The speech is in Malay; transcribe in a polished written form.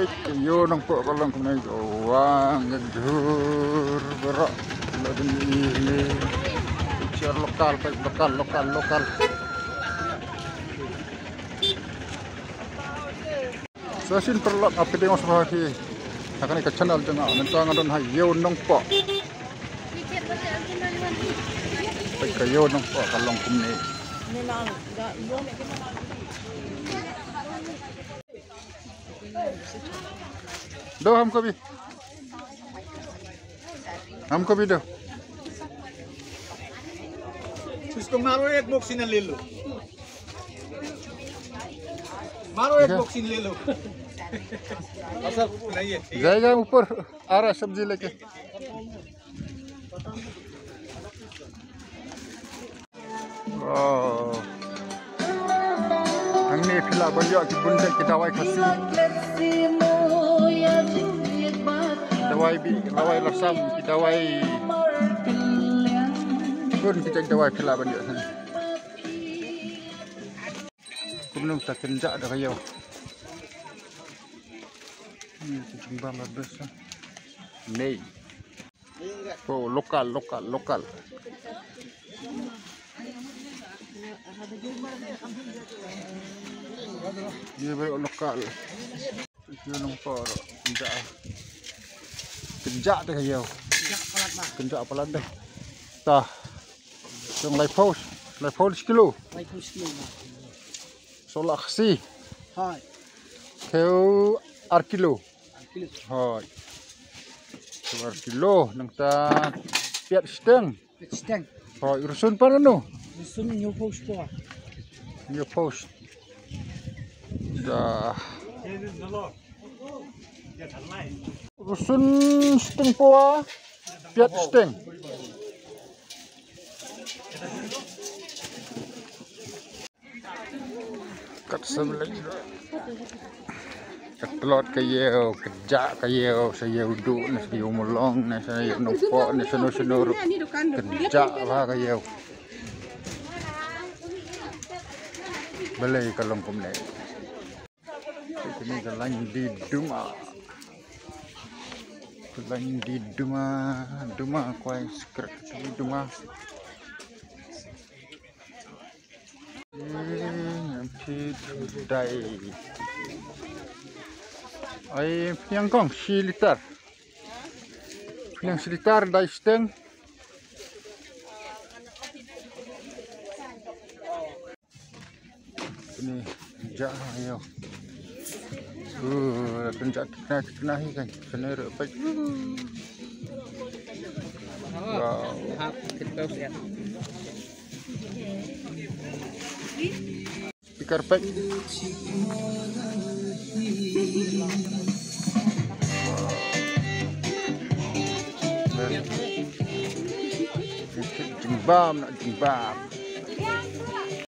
Pik yo nang po kalong kumay uang ngedur berak laden ini picture lokal sasin perlot apa tengok semua lagi akan ke channel tengah mentang adon hai yo nang po Pik yo nang po kalong kumay दो हमको भी दो इसको मारो एक बॉक्सिंग ले लो सब नहीं है जाएगा ऊपर आ रहा सब्जी लेके ini pila banyak di bunda kita dawai kasih dawai lasam kita dawai pun kita dawai pila banyak sana kumnung tak kenjak dah kayo ini timbang habis nei oh lokal ini baru lokal itu nombor kenjak deh kayo kenjak apalat deh tah yang lai post kilo solak si hai keu arkilo hai arkilo nang ta piat steng hai urusun parano Sun new post dah rusun steng poa piat steng kat sebelah ketelot kayo kejak kayo saya uduk nasi umulong nasi nompok nasi senur kejak lah kayo balai kalong kumne ini jalan di duma kuai skret di duma dai ai piang kong silitar dai steng ini jahayo penjat kena kan sener apa wow pikar pek jimbam